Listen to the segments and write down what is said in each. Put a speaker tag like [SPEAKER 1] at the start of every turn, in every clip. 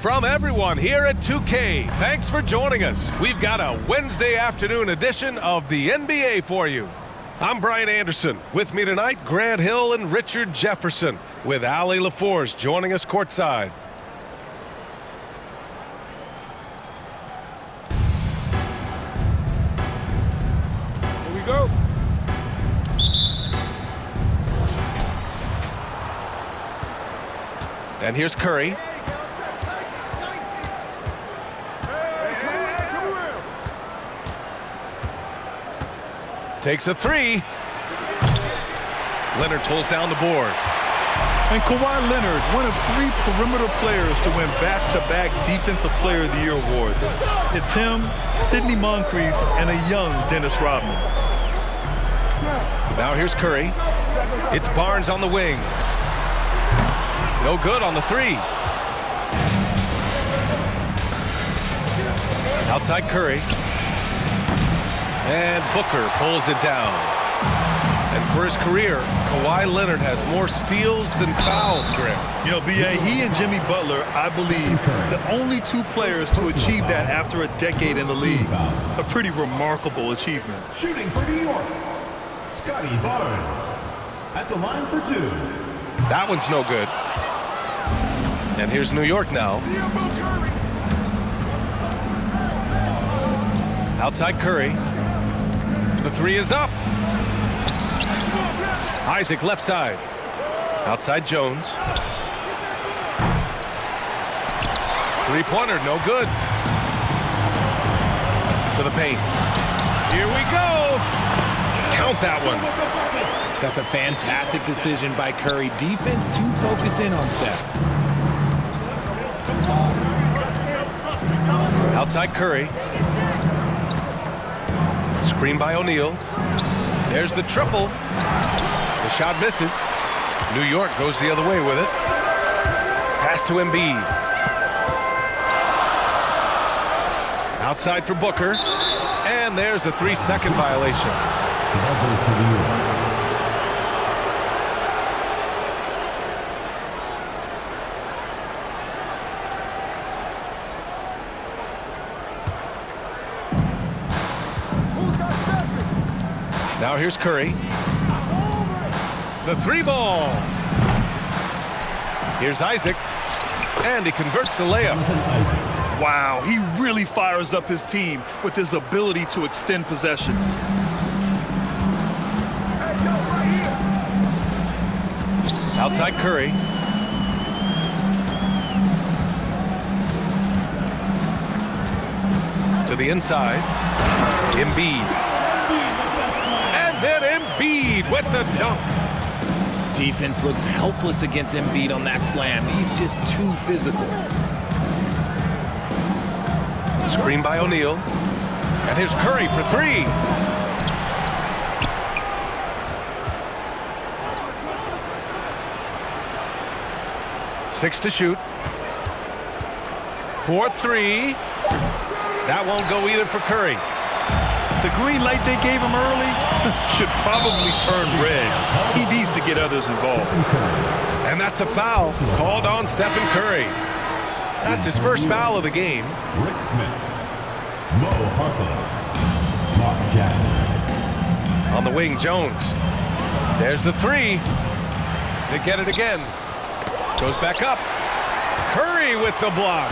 [SPEAKER 1] From everyone here at 2K, thanks for joining us. We've got a Wednesday afternoon edition of the NBA for you. I'm Brian Anderson. With me tonight, Grant Hill and Richard Jefferson, with Allie LaForce joining us courtside. Here we go. And here's Curry. Takes a three. Leonard pulls down the board.
[SPEAKER 2] And Kawhi Leonard, one of 3 perimeter players to win back-to-back Defensive Player of the Year awards. It's him, Sidney Moncrief, and a young Dennis Rodman.
[SPEAKER 1] Now here's Curry. It's Barnes on the wing. No good on the three. Outside Curry. And Booker pulls it down. And for his career, Kawhi Leonard has more steals than fouls, Graham.
[SPEAKER 2] You know, B.A., he and Jimmy Butler, I believe, the only 2 players to achieve that after a decade in the league. A pretty remarkable achievement.
[SPEAKER 3] Shooting for New York, Scotty Barnes. At the line for 2.
[SPEAKER 1] That one's no good. And here's New York now. Outside Curry. The three is up. Isaac left side. Outside Jones. Three-pointer, no good. To the paint. Here we go. Count that one.
[SPEAKER 4] That's a fantastic decision by Curry. Defense too focused in on Steph.
[SPEAKER 1] Outside Curry. Screen by O'Neal. There's the triple. The shot misses. New York goes the other way with it. Pass to Embiid. Outside for Booker. And there's a 3-second violation. Now here's Curry. The 3-ball. Here's Isaac. And he converts the layup.
[SPEAKER 2] Wow, he really fires up his team with his ability to extend possessions.
[SPEAKER 1] Outside Curry. To the inside. Embiid. Then Embiid with the dunk.
[SPEAKER 4] Defense looks helpless against Embiid on that slam. He's just too physical.
[SPEAKER 1] Screen by O'Neal. And here's Curry for 3. Six to shoot. 4-3. That won't go either for Curry.
[SPEAKER 2] The green light they gave him early should probably turn red. He needs to get others involved.
[SPEAKER 1] And that's a foul called on Stephen Curry. That's his first foul of the game.
[SPEAKER 3] Rick Smith, Mo Harkless, Mark Jackson.
[SPEAKER 1] On the wing, Jones. There's the 3. They get it again. Goes back up. Curry with the block.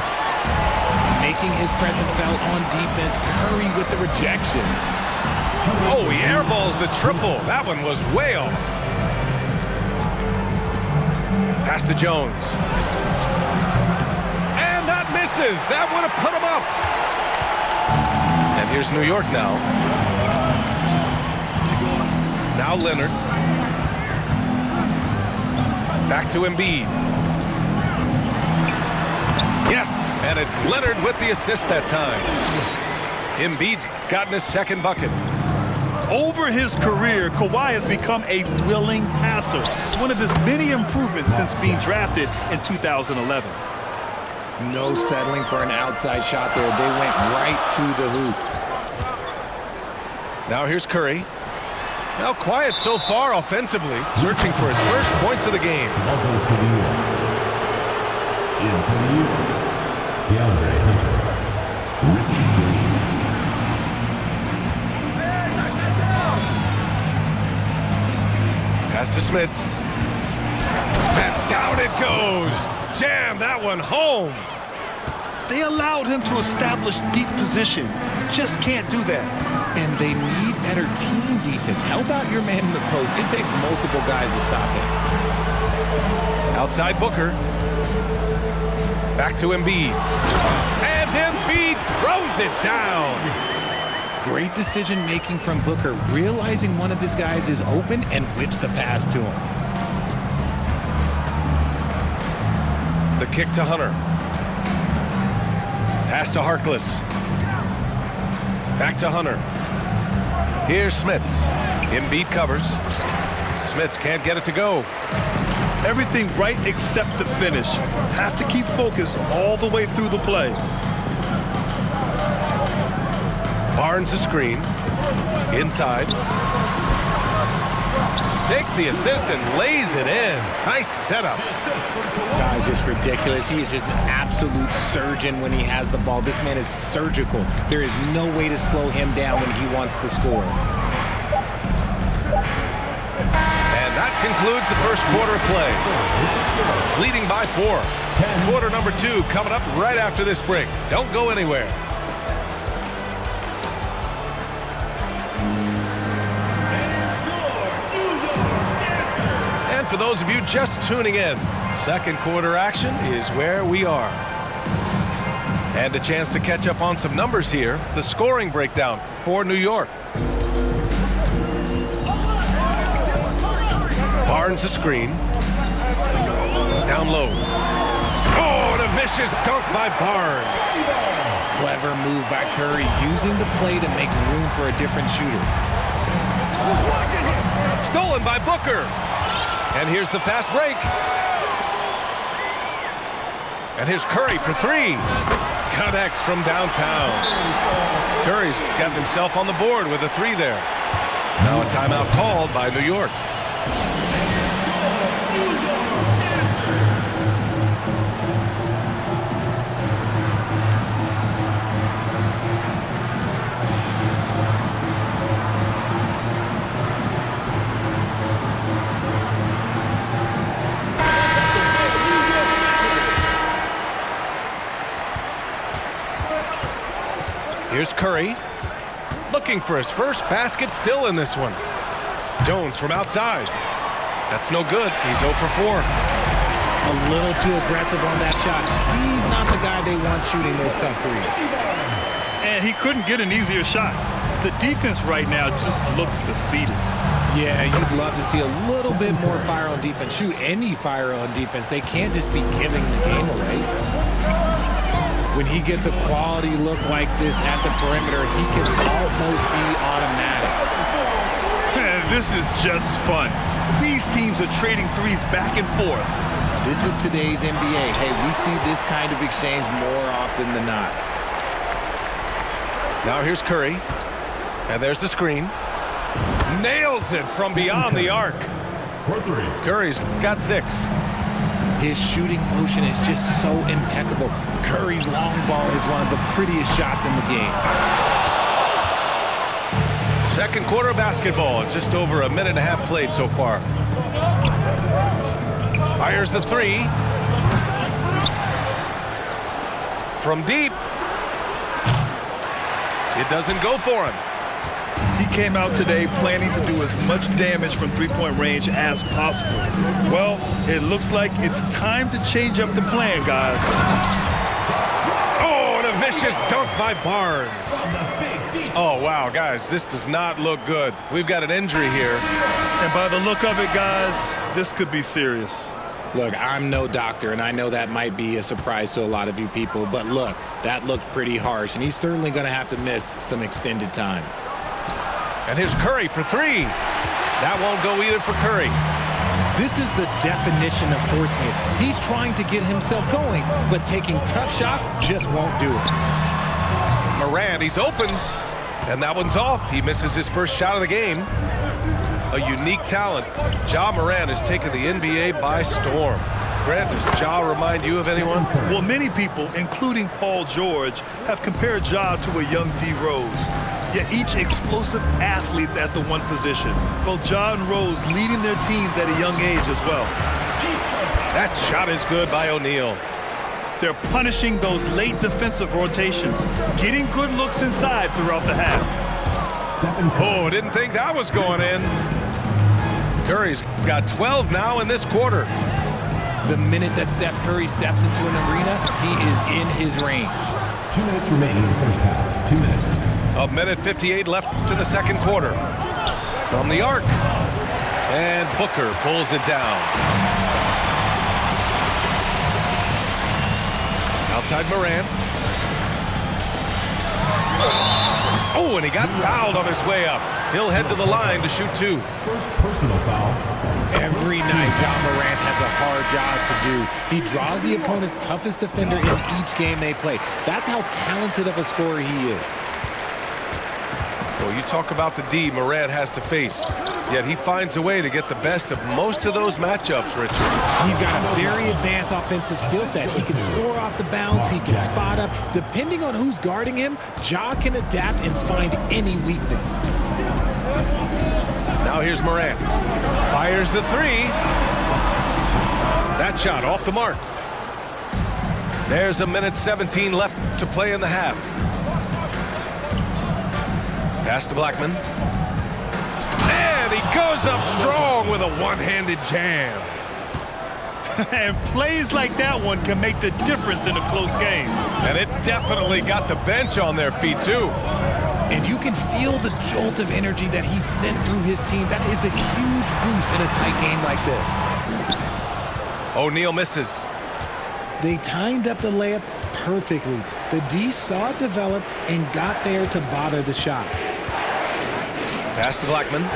[SPEAKER 4] Making his presence felt on defense. Curry with the rejection.
[SPEAKER 1] Oh, he airballs the triple. That one was way off. Pass to Jones. And that misses. That would have put him up. And here's New York now. Now Leonard. Back to Embiid. Yes, and it's Leonard with the assist that time. Embiid's gotten his second bucket.
[SPEAKER 2] Over his career, Kawhi has become a willing passer, one of his many improvements since being drafted in 2011.
[SPEAKER 4] No settling for an outside shot there. They went right to the hoop.
[SPEAKER 1] Now here's Curry. Now quiet so far offensively, searching for his first points of the game.
[SPEAKER 3] In for you,
[SPEAKER 1] Pass to Smits. And down it goes. Jam that one home.
[SPEAKER 2] They allowed him to establish deep position. Just can't do that.
[SPEAKER 4] And they need better team defense. How about your man in the post? It takes multiple guys to stop him.
[SPEAKER 1] Outside Booker. Back to Embiid. And Embiid throws it down.
[SPEAKER 4] Great decision-making from Booker, realizing one of his guys is open and whips the pass to him.
[SPEAKER 1] The kick to Hunter. Pass to Harkless. Back to Hunter. Here's Smits. Embiid covers. Smits can't get it to go.
[SPEAKER 2] Everything right except the finish. Have to keep focus all the way through the play.
[SPEAKER 1] Barnes a screen. Inside. Takes the assist and lays it in. Nice setup.
[SPEAKER 4] Guy's just ridiculous. He is just an absolute surgeon when he has the ball. This man is surgical. There is no way to slow him down when he wants to score.
[SPEAKER 1] And that concludes the first quarter of play. Leading by 4. Quarter number 2 coming up right after this break. Don't go anywhere. And for those of you just tuning in, second quarter action is where we are. And a chance to catch up on some numbers here. The scoring breakdown for New York. Barnes a screen. Down low. Oh, and a vicious dunk by Barnes.
[SPEAKER 4] Clever move by Curry, using the play to make room for a different shooter.
[SPEAKER 1] Stolen by Booker. And here's the fast break. And here's Curry for 3. Connects from downtown. Curry's got himself on the board with a 3 there. Now a timeout called by New York. Here's Curry, looking for his first basket, still in this one. Jones from outside. That's no good. He's 0 for 4.
[SPEAKER 4] A little too aggressive on that shot. He's not the guy they want shooting those tough threes.
[SPEAKER 2] And he couldn't get an easier shot. The defense right now just looks defeated.
[SPEAKER 4] Yeah, you'd love to see a little bit more fire on defense. Shoot any fire on defense. They can't just be giving the game away. When he gets a quality look like this at the perimeter, he can almost be automatic.
[SPEAKER 2] This is just fun. These teams are trading threes back and forth.
[SPEAKER 4] This is today's NBA. Hey, we see this kind of exchange more often than not.
[SPEAKER 1] Now here's Curry. And there's the screen. Nails it from beyond the arc. Curry's got 6.
[SPEAKER 4] His shooting motion is just so impeccable. Curry's long ball is one of the prettiest shots in the game.
[SPEAKER 1] Second quarter basketball, just over a minute and a half played so far. Fires the 3. From deep. It doesn't go for him.
[SPEAKER 2] He came out today planning to do as much damage from three-point range as possible. Well, it looks like it's time to change up the plan, guys.
[SPEAKER 1] Oh, and a vicious dunk by Barnes. Oh, wow, guys, this does not look good. We've got an injury here.
[SPEAKER 2] And by the look of it, guys, this could be serious.
[SPEAKER 4] Look, I'm no doctor, and I know that might be a surprise to a lot of you people, but look, that looked pretty harsh, and he's certainly going to have to miss some extended time.
[SPEAKER 1] And here's Curry for 3. That won't go either for Curry.
[SPEAKER 4] This is the definition of forcing it. He's trying to get himself going, but taking tough shots just won't do it.
[SPEAKER 1] Morant, he's open, and that one's off. He misses his first shot of the game. A unique talent. Ja Morant has taken the NBA by storm. Grant, does Ja remind you of anyone?
[SPEAKER 2] Well, many people, including Paul George, have compared Ja to a young D. Rose. Yet each explosive athletes at the one position. Both Ja and Rose leading their teams at a young age as well.
[SPEAKER 1] That shot is good by O'Neal.
[SPEAKER 2] They're punishing those late defensive rotations, getting good looks inside throughout the half.
[SPEAKER 1] Oh, didn't think that was going in. Curry's got 12 now in this quarter.
[SPEAKER 4] The minute that Steph Curry steps into an arena, he is in his range.
[SPEAKER 3] 2 minutes remaining in the first half. 2 minutes.
[SPEAKER 1] A minute 58 left in the second quarter. From the arc. And Booker pulls it down. Outside Morant. Oh, and he got fouled on his way up. He'll head to the line to shoot 2.
[SPEAKER 3] First personal foul.
[SPEAKER 4] Every night, John Morant has a hard job to do. He draws the opponent's toughest defender in each game they play. That's how talented of a scorer he is.
[SPEAKER 1] Well, you talk about the D Morant has to face, yet he finds a way to get the best of most of those matchups, Richard.
[SPEAKER 4] He's got a very advanced offensive skill set. He can score off the bounce. He can spot up. Depending on who's guarding him, Ja can adapt and find any weakness.
[SPEAKER 1] Now here's Morant. Fires the 3. That shot off the mark. There's a minute 17 left to play in the half. Pass to Blackman. And he goes up strong with a one-handed jam.
[SPEAKER 2] And plays like that one can make the difference in a close game.
[SPEAKER 1] And it definitely got the bench on their feet, too.
[SPEAKER 4] And you can feel the jolt of energy that he sent through his team. That is a huge boost in a tight game like this.
[SPEAKER 1] O'Neal misses.
[SPEAKER 4] They timed up the layup perfectly. The D saw it develop and got there to bother the shot.
[SPEAKER 1] Pass to Blackman.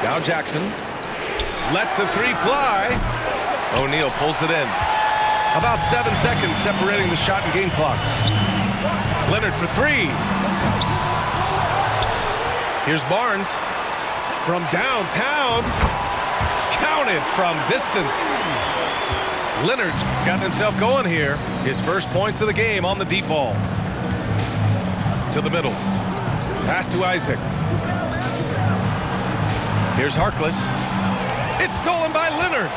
[SPEAKER 1] Now Jackson lets the 3 fly. O'Neal pulls it in. About 7 seconds separating the shot and game clocks. Leonard for 3. Here's Barnes from downtown. Counted from distance. Leonard's got himself going here. His first points of the game on the deep ball. To the middle. Pass to Isaac. Here's Harkless. It's stolen by Leonard.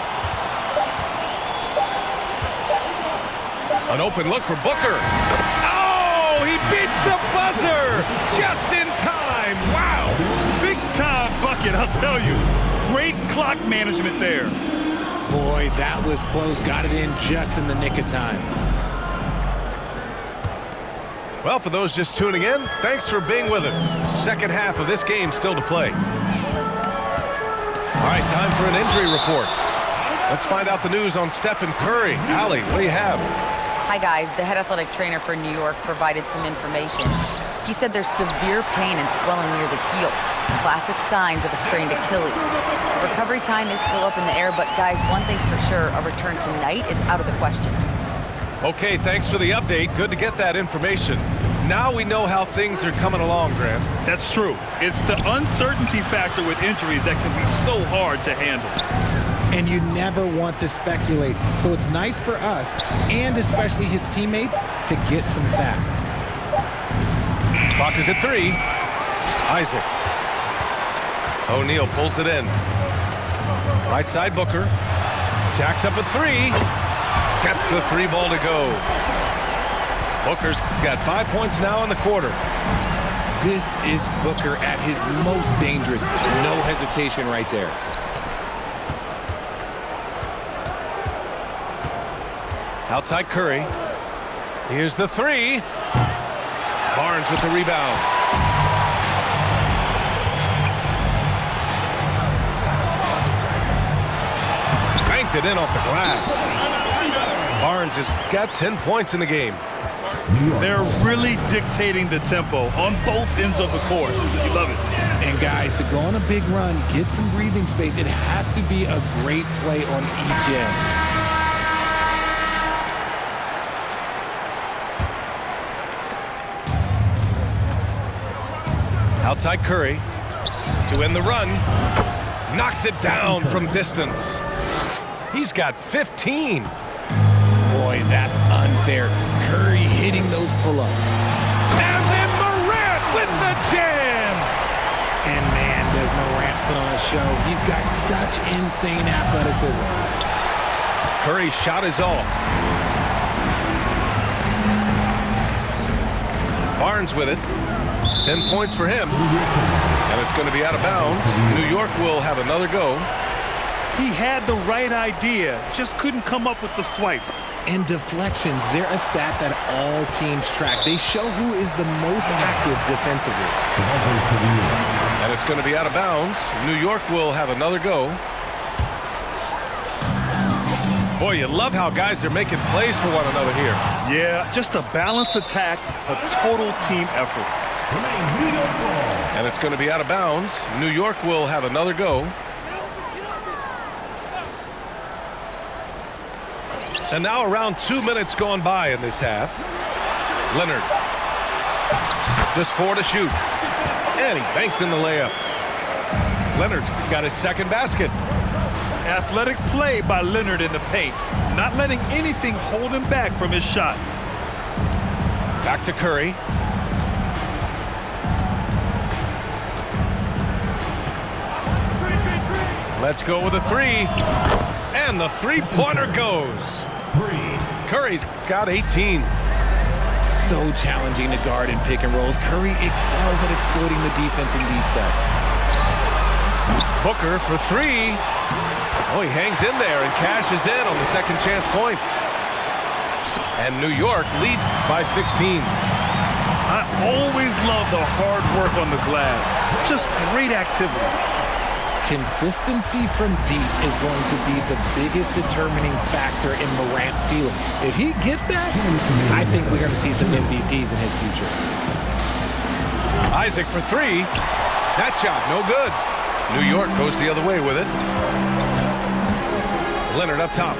[SPEAKER 1] An open look for Booker. Oh, he beats the buzzer just in time. Wow.
[SPEAKER 2] Big time bucket, I'll tell you. Great clock management there.
[SPEAKER 4] Boy, that was close. Got it in just in the nick of time.
[SPEAKER 1] Well, for those just tuning in, thanks for being with us. Second half of this game still to play. All right, time for an injury report. Let's find out the news on Stephen Curry. Allie, what do you have?
[SPEAKER 5] Hi, guys. The head athletic trainer for New York provided some information. He said there's severe pain and swelling near the heel. Classic signs of a strained Achilles. Recovery time is still up in the air, but guys, one thing's for sure, a return tonight is out of the question.
[SPEAKER 1] Okay, thanks for the update. Good to get that information. Now we know how things are coming along, Grant.
[SPEAKER 2] That's true. It's the uncertainty factor with injuries that can be so hard to handle.
[SPEAKER 4] And you never want to speculate. So it's nice for us, and especially his teammates, to get some facts.
[SPEAKER 1] Clock is at 3. Isaac. O'Neal pulls it in. Right side, Booker. Jacks up at 3. Gets the 3 ball to go. Booker's got 5 points now in the quarter.
[SPEAKER 4] This is Booker at his most dangerous. No hesitation right there.
[SPEAKER 1] Outside Curry. Here's the 3. Barnes with the rebound. Banked it in off the glass. Barnes has got 10 points in the game.
[SPEAKER 2] They're really dictating the tempo on both ends of the court. You love it.
[SPEAKER 4] And guys, to go on a big run, get some breathing space, it has to be a great play on each end.
[SPEAKER 1] Outside Curry to end the run. Knocks it down from distance. He's got 15.
[SPEAKER 4] Boy, that's unfair. Curry hitting those pull-ups.
[SPEAKER 1] And then Morant with the jam.
[SPEAKER 4] And man, does Morant put on a show. He's got such insane athleticism.
[SPEAKER 1] Curry's shot is off. Barnes with it. 10 points for him. And it's going to be out of bounds. New York will have another go.
[SPEAKER 2] He had the right idea, just couldn't come up with the swipe.
[SPEAKER 4] And deflections, they're a stat that all teams track. They show who is the most active defensively.
[SPEAKER 1] And it's going to be out of bounds. New York will have another go. Boy, you love how guys are making plays for one another here.
[SPEAKER 2] Yeah, just a balanced attack, a total team effort.
[SPEAKER 1] And it's going to be out of bounds. New York will have another go. And now around 2 minutes gone by in this half. Leonard. Just 4 to shoot. And he banks in the layup. Leonard's got his second basket.
[SPEAKER 2] Athletic play by Leonard in the paint, not letting anything hold him back from his shot.
[SPEAKER 1] Back to Curry. Let's go with a 3. And the three-pointer goes. Curry's got 18.
[SPEAKER 4] So challenging to guard in pick and rolls. Curry excels at exploiting the defense in these sets.
[SPEAKER 1] Booker for 3. Oh, he hangs in there and cashes in on the second chance points. And New York leads by 16.
[SPEAKER 2] I always love the hard work on the glass. Just great activity.
[SPEAKER 4] Consistency from deep is going to be the biggest determining factor in Morant's ceiling. If he gets that, I think we're going to see some MVPs in his future.
[SPEAKER 1] Isaac for 3. That shot, no good. New York goes the other way with it. Leonard up top.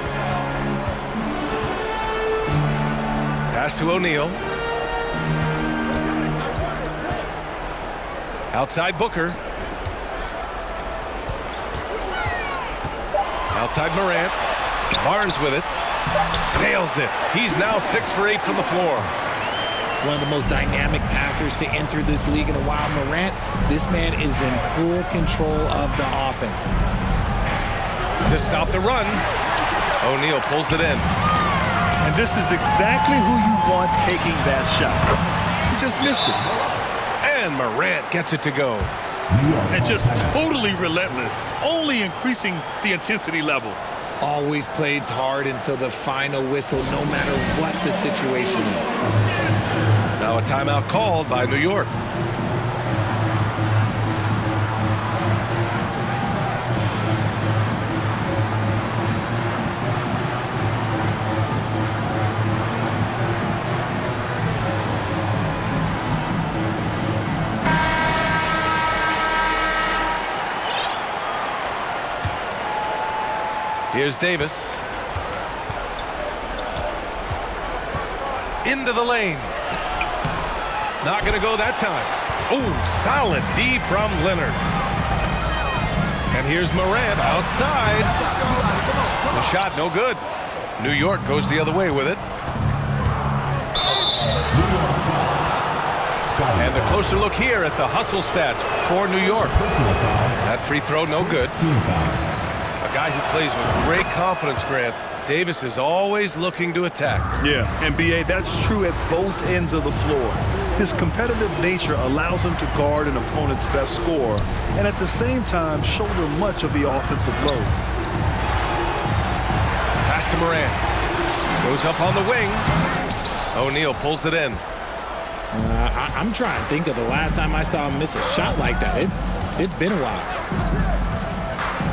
[SPEAKER 1] Pass to O'Neal. Outside Booker. Outside Morant. Barnes with it. Nails it. He's now 6 for 8 from the floor.
[SPEAKER 4] One of the most dynamic passers to enter this league in a while. Morant, this man is in full control of the offense.
[SPEAKER 1] To stop the run, O'Neal pulls it in.
[SPEAKER 2] And this is exactly who you want taking that shot. He just missed it.
[SPEAKER 1] And Morant gets it to go.
[SPEAKER 2] And just totally relentless, only increasing the intensity level.
[SPEAKER 4] Always plays hard until the final whistle, no matter what the situation is.
[SPEAKER 1] Now a timeout called by New York. Here's Davis. Into the lane. Not going to go that time. Oh, solid D from Leonard. And here's Morant outside. The shot no good. New York goes the other way with it. And a closer look here at the hustle stats for New York. That free throw no good. A guy who plays with great confidence, Grant. Davis is always looking to attack.
[SPEAKER 2] Yeah, and B.A., that's true at both ends of the floor. His competitive nature allows him to guard an opponent's best scorer and at the same time shoulder much of the offensive load.
[SPEAKER 1] Pass to Morant. Goes up on the wing. O'Neal pulls it in.
[SPEAKER 4] I'm trying to think of the last time I saw him miss a shot like that. It's been a while.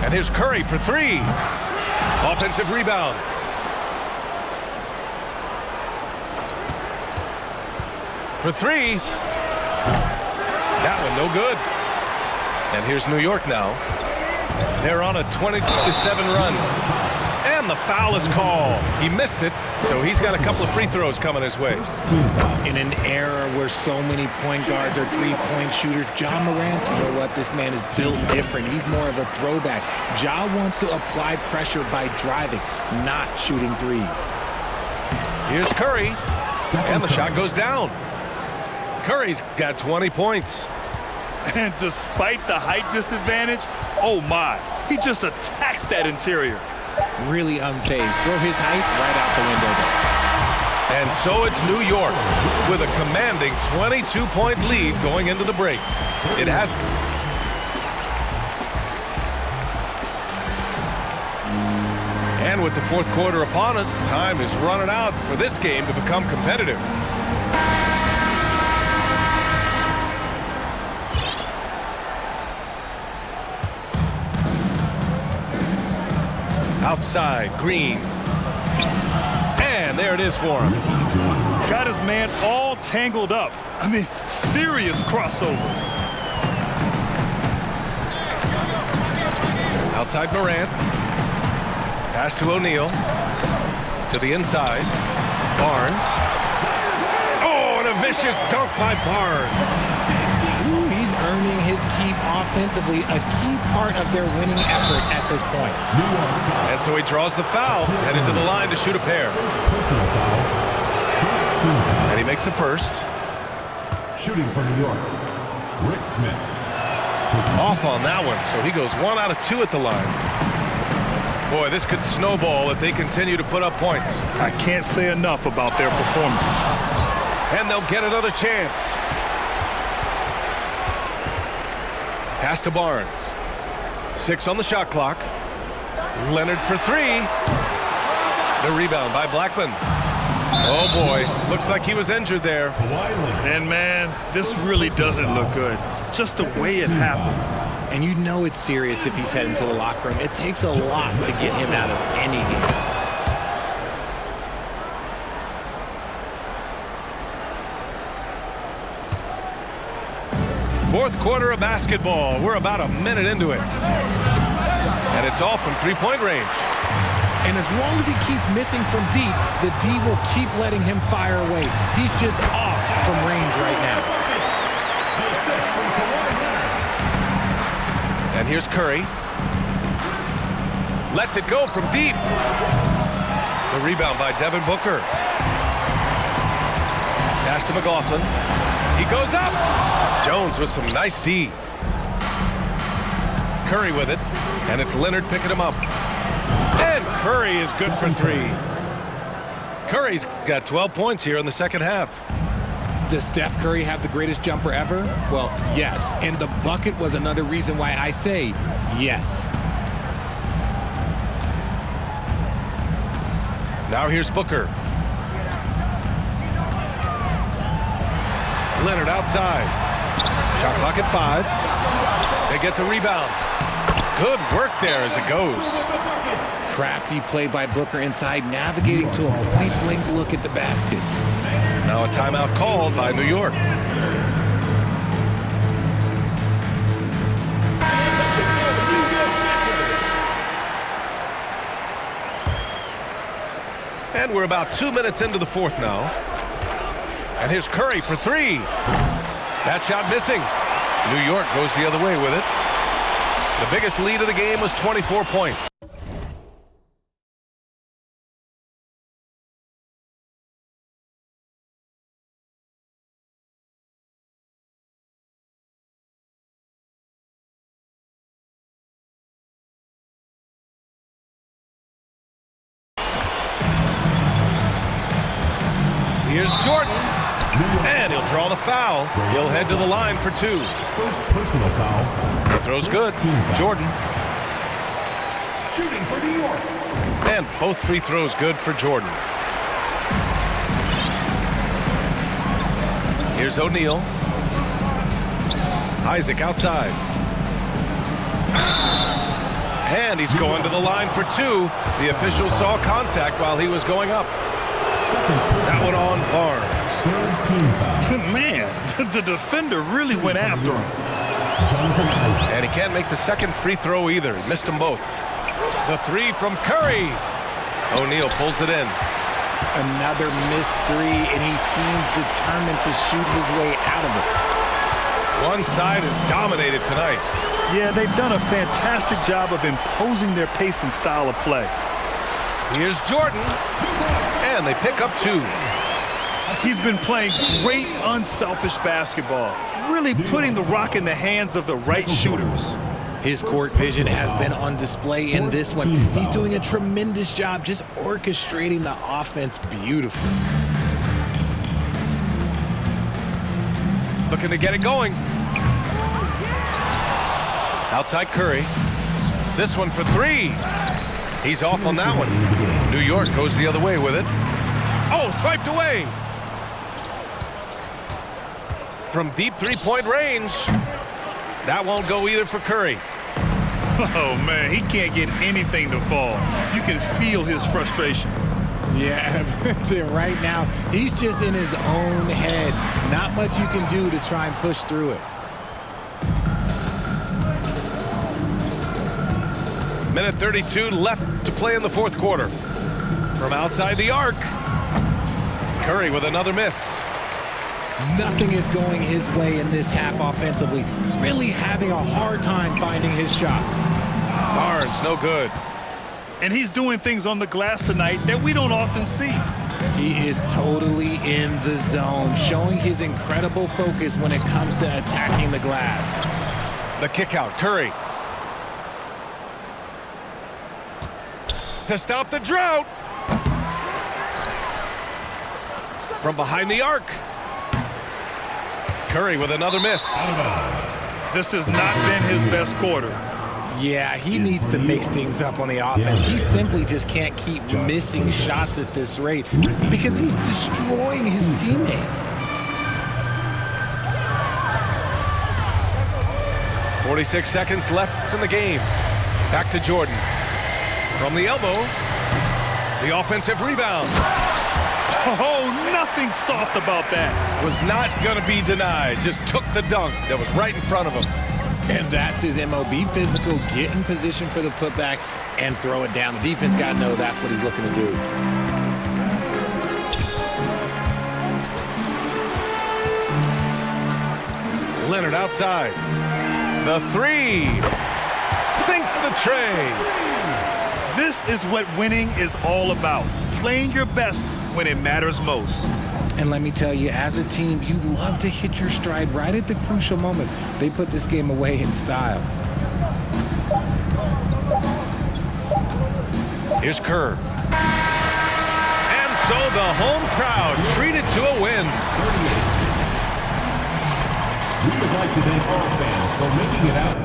[SPEAKER 1] And here's Curry for 3. Offensive rebound. For 3. That one no good. And here's New York now. They're on a 20-7 run. And And the foul is called. He missed it, so he's got a couple of free throws coming his way.
[SPEAKER 4] In an era where so many point guards are three-point shooters, Ja Morant, you know what? This man is built different. He's more of a throwback. Ja wants to apply pressure by driving, not shooting threes.
[SPEAKER 1] Here's Curry, and the shot goes down. Curry's got 20 points.
[SPEAKER 2] And despite the height disadvantage, oh my, he just attacks that interior.
[SPEAKER 4] Really unfazed. Throw his height right out the window there.
[SPEAKER 1] And so it's New York with a commanding 22-point lead going into the break. It has... And with the fourth quarter upon us, time is running out for this game to become competitive. Outside, Green. And there it is for him.
[SPEAKER 2] Got his man all tangled up. I mean, serious crossover.
[SPEAKER 1] Outside Morant. Pass to O'Neal. To the inside. Barnes. Oh, and a vicious dunk by Barnes.
[SPEAKER 4] Ooh, he's earning his keep offensively, a key part of their winning effort at this point.
[SPEAKER 1] And so he draws the foul, headed to the line to shoot a pair. And he makes a first.
[SPEAKER 3] Shooting for New York, Rick Smith.
[SPEAKER 1] Off on that one, so he goes 1 out of 2 at the line. Boy, this could snowball if they continue to put up points.
[SPEAKER 2] I can't say enough about their performance.
[SPEAKER 1] And they'll get another chance. Pass to Barnes. 6 on the shot clock. Leonard for 3. The rebound by Blackman. Oh boy, looks like he was injured there.
[SPEAKER 2] And man, this really doesn't look good. Just the way it happened.
[SPEAKER 4] And you know it's serious if he's heading to the locker room. It takes a lot to get him out of any game.
[SPEAKER 1] Fourth quarter of basketball. We're about a minute into it. And it's all from three-point range.
[SPEAKER 4] And as long as he keeps missing from deep, the D will keep letting him fire away. He's just off from range right now.
[SPEAKER 1] And here's Curry. Lets it go from deep. The rebound by Devin Booker. Pass to McLaughlin. He goes up. Jones with some nice D. Curry with it. And it's Leonard picking him up. And Curry is good for 3. Curry's got 12 points here in the second half.
[SPEAKER 4] Does Steph Curry have the greatest jumper ever? Well, yes. And the bucket was another reason why I say yes.
[SPEAKER 1] Now here's Booker. Leonard outside. Shot clock at 5. They get the rebound. Good work there as it goes.
[SPEAKER 4] Crafty play by Booker inside, navigating to a point-blank look at the basket.
[SPEAKER 1] Now a timeout called by New York. And we're about 2 minutes into the fourth now. And here's Curry for 3. That shot missing. New York goes the other way with it. The biggest lead of the game was 24 points. Here's Jordan. And he'll draw the foul. He'll head to the line for 2.
[SPEAKER 3] First personal foul.
[SPEAKER 1] The throw's good. Jordan.
[SPEAKER 3] Shooting for New York.
[SPEAKER 1] And both free throws good for Jordan. Here's O'Neal. Isaac outside. And he's going to the line for 2. The official saw contact while he was going up. That one on Barnes.
[SPEAKER 2] Man, the defender really went after him.
[SPEAKER 1] And he can't make the second free throw either. He missed them both. The 3 from Curry. O'Neal pulls it in.
[SPEAKER 4] Another missed three, and he seems determined to shoot his way out of it.
[SPEAKER 1] One side is dominated tonight.
[SPEAKER 2] Yeah, they've done a fantastic job of imposing their pace and style of play.
[SPEAKER 1] Here's Jordan, and they pick up 2.
[SPEAKER 2] He's been playing great, unselfish basketball, really putting the rock in the hands of the right shooters.
[SPEAKER 4] His court vision has been on display in this one. He's doing a tremendous job just orchestrating the offense beautifully.
[SPEAKER 1] Looking to get it going. Outside Curry. This one for 3. He's off on that one. New York goes the other way with it. Oh, swiped away. From deep three-point range. That won't go either for Curry.
[SPEAKER 2] Oh, man, he can't get anything to fall. You can feel his frustration.
[SPEAKER 4] Yeah, right now, he's just in his own head. Not much you can do to try and push through it.
[SPEAKER 1] Minute 32 left to play in the fourth quarter. From outside the arc, Curry with another miss.
[SPEAKER 4] Nothing is going his way in this half offensively. Really having a hard time finding his shot.
[SPEAKER 1] Barnes, no good.
[SPEAKER 2] And he's doing things on the glass tonight that we don't often see.
[SPEAKER 4] He is totally in the zone, showing his incredible focus when it comes to attacking the glass.
[SPEAKER 1] The kick out, Curry. To stop the drought. From behind the arc. Curry with another miss.
[SPEAKER 2] This has not been his best quarter.
[SPEAKER 4] Yeah, he needs to mix things up on the offense. He simply just can't keep missing shots at this rate because he's destroying his teammates.
[SPEAKER 1] 46 seconds left in the game. Back to Jordan. From the elbow, the offensive rebound.
[SPEAKER 2] Oh, nothing soft about that.
[SPEAKER 1] Was not going to be denied. Just took the dunk that was right in front of him.
[SPEAKER 4] And that's his MO. Be physical, get in position for the putback, and throw it down. The defense got to know that's what he's looking to do.
[SPEAKER 1] Leonard outside. The 3. Sinks the tray.
[SPEAKER 2] This is what winning is all about. Playing your best when it matters most.
[SPEAKER 4] And let me tell you, as a team, you love to hit your stride right at the crucial moments. They put this game away in style.
[SPEAKER 1] Here's Kerr. And so the home crowd treated to a win.
[SPEAKER 3] We would like to thank all fans for making it out.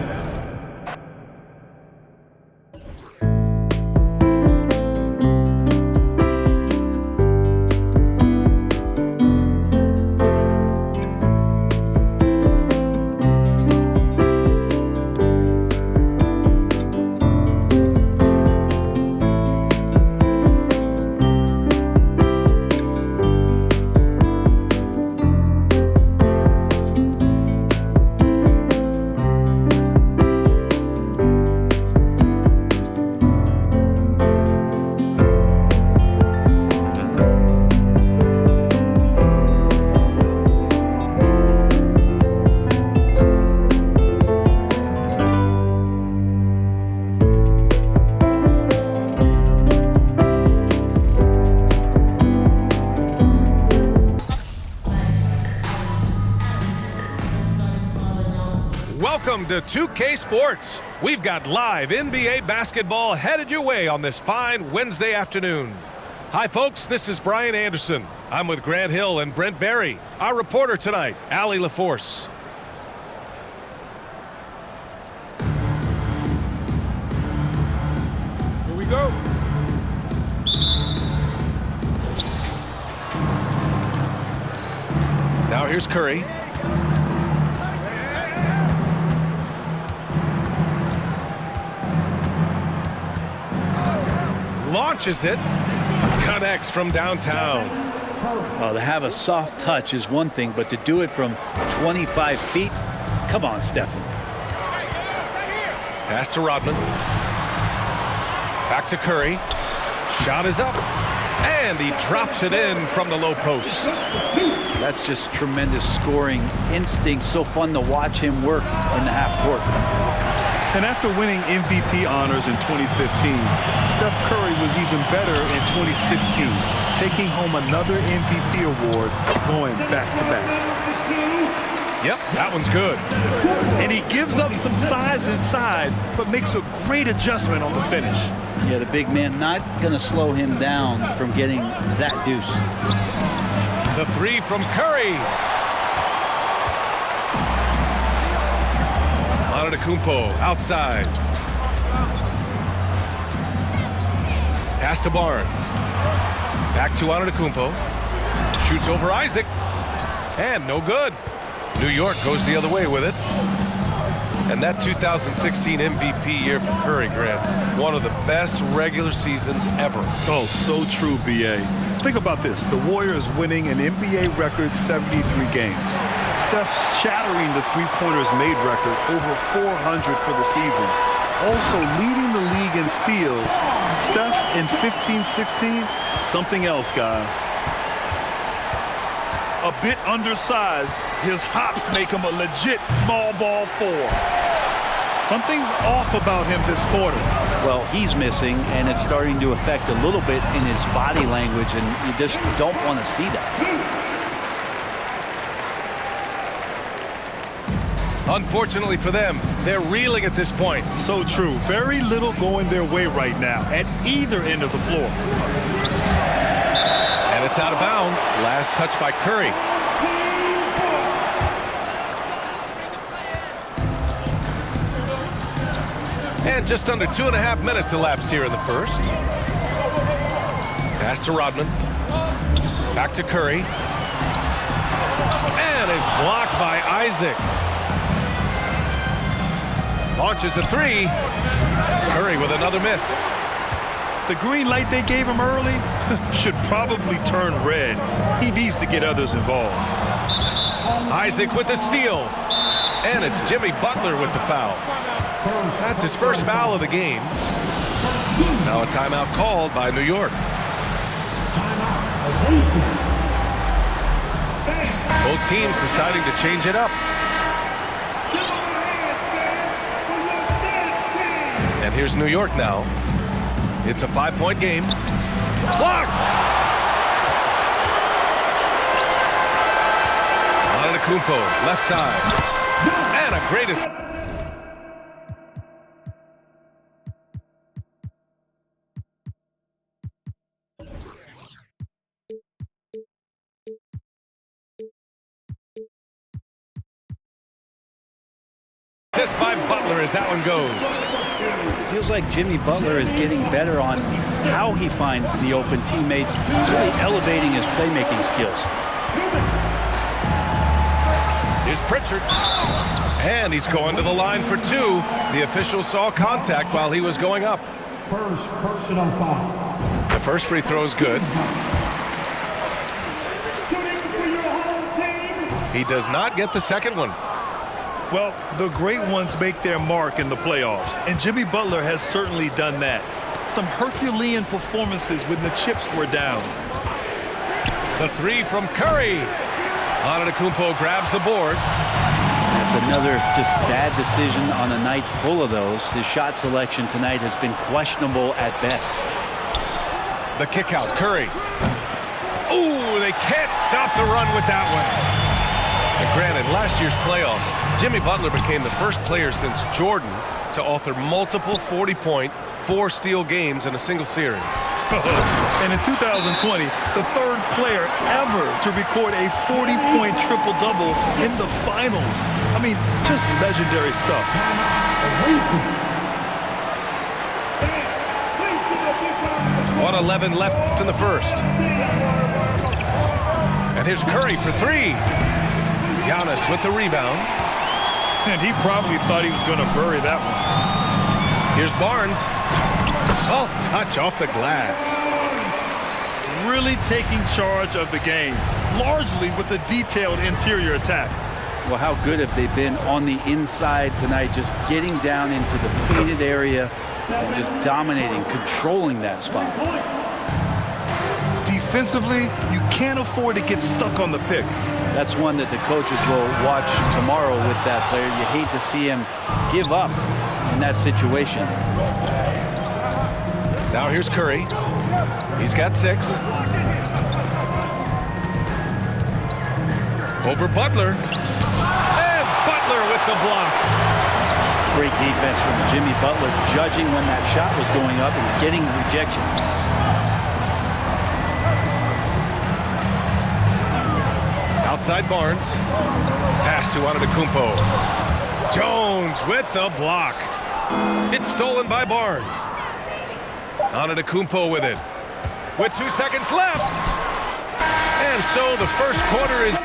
[SPEAKER 1] Welcome to 2K Sports. We've got live NBA basketball headed your way on this fine Wednesday afternoon. Hi, folks. This is Brian Anderson. I'm with Grant Hill and Brent Barry. Our reporter tonight, Allie LaForce. Here we go. Now here's Curry. Launches it, connects from downtown.
[SPEAKER 6] Well, to have a soft touch is one thing, but to do it from 25 feet, come on, Stephen.
[SPEAKER 1] Pass to Rodman. Back to Curry. Shot is up, and he drops it in from the low post.
[SPEAKER 6] That's just tremendous scoring instinct. So fun to watch him work in the half court.
[SPEAKER 2] And after winning MVP honors in 2015, Steph Curry was even better in 2016, taking home another MVP award, going back-to-back.
[SPEAKER 1] Yep, that one's good.
[SPEAKER 2] And he gives up some size inside, but makes a great adjustment on the finish.
[SPEAKER 6] Yeah, the big man not going to slow him down from getting that deuce.
[SPEAKER 1] The three from Curry. Antetokounmpo outside. Pass to Barnes. Back to Antetokounmpo. Shoots over Isaac. And no good. New York goes the other way with it. And that 2016 MVP year for Curry, Grant, one of the best regular seasons ever.
[SPEAKER 2] Oh, so true, B.A. Think about this. The Warriors winning an NBA record 73 games. Steph shattering the three-pointers made record, over 400 for the season. Also leading the league in steals. Steph in 15-16, something else, guys. A bit undersized, his hops make him a legit small ball four. Something's off about him this quarter.
[SPEAKER 6] Well, he's missing, and it's starting to affect a little bit in his body language, and you just don't want to see that.
[SPEAKER 1] Unfortunately for them, they're reeling at this point.
[SPEAKER 2] So true. Very little going their way right now at either end of the floor.
[SPEAKER 1] And it's out of bounds. Last touch by Curry. And just under 2.5 minutes elapsed here in the first. Pass to Rodman. Back to Curry. And it's blocked by Isaac. Launches a three. Curry with another miss.
[SPEAKER 2] The green light they gave him early should probably turn red. He needs to get others involved.
[SPEAKER 1] Isaac with the steal. And it's Jimmy Butler with the foul. That's his first foul of the game. Now a timeout called by New York. Both teams deciding to change it up. And here's New York now. It's a 5-point game. Blocked! Antetokounmpo, left side. And a great assist. Assist by Butler as that one goes.
[SPEAKER 6] Feels like Jimmy Butler is getting better on how he finds the open teammates, really elevating his playmaking skills.
[SPEAKER 1] Here's Pritchard. And he's going to the line for two. The official saw contact while he was going up.
[SPEAKER 3] First personal foul.
[SPEAKER 1] The first free throw is good. He does not get the second one.
[SPEAKER 2] Well, the great ones make their mark in the playoffs, and Jimmy Butler has certainly done that. Some Herculean performances when the chips were down.
[SPEAKER 1] The three from Curry. Antetokounmpo grabs the board.
[SPEAKER 6] That's another just bad decision on a night full of those. His shot selection tonight has been questionable at best.
[SPEAKER 1] The kick out, Curry. Ooh, they can't stop the run with that one. And granted, last year's playoffs, Jimmy Butler became the first player since Jordan to author multiple 40-point, 4-steal games in a single series.
[SPEAKER 2] And in 2020, the third player ever to record a 40-point triple-double in the finals. I mean, just legendary stuff.
[SPEAKER 1] 1:11 left in the first. And here's Curry for three. Giannis with the rebound.
[SPEAKER 2] And he probably thought he was going to bury that one.
[SPEAKER 1] Here's Barnes. Soft touch off the glass.
[SPEAKER 2] Really taking charge of the game, largely with a detailed interior attack.
[SPEAKER 6] Well, how good have they been on the inside tonight, just getting down into the painted area and just dominating, controlling that spot.
[SPEAKER 2] Defensively, you can't afford to get stuck on the pick.
[SPEAKER 6] That's one that the coaches will watch tomorrow with that player. You hate to see him give up in that situation.
[SPEAKER 1] Now here's Curry. He's got 6. Over Butler. And Butler with the block.
[SPEAKER 6] Great defense from Jimmy Butler, judging when that shot was going up and getting the rejection.
[SPEAKER 1] Outside Barnes. Pass to Antetokounmpo. Jones with the block. It's stolen by Barnes. Antetokounmpo with it. With 2 seconds left. And so the first quarter is...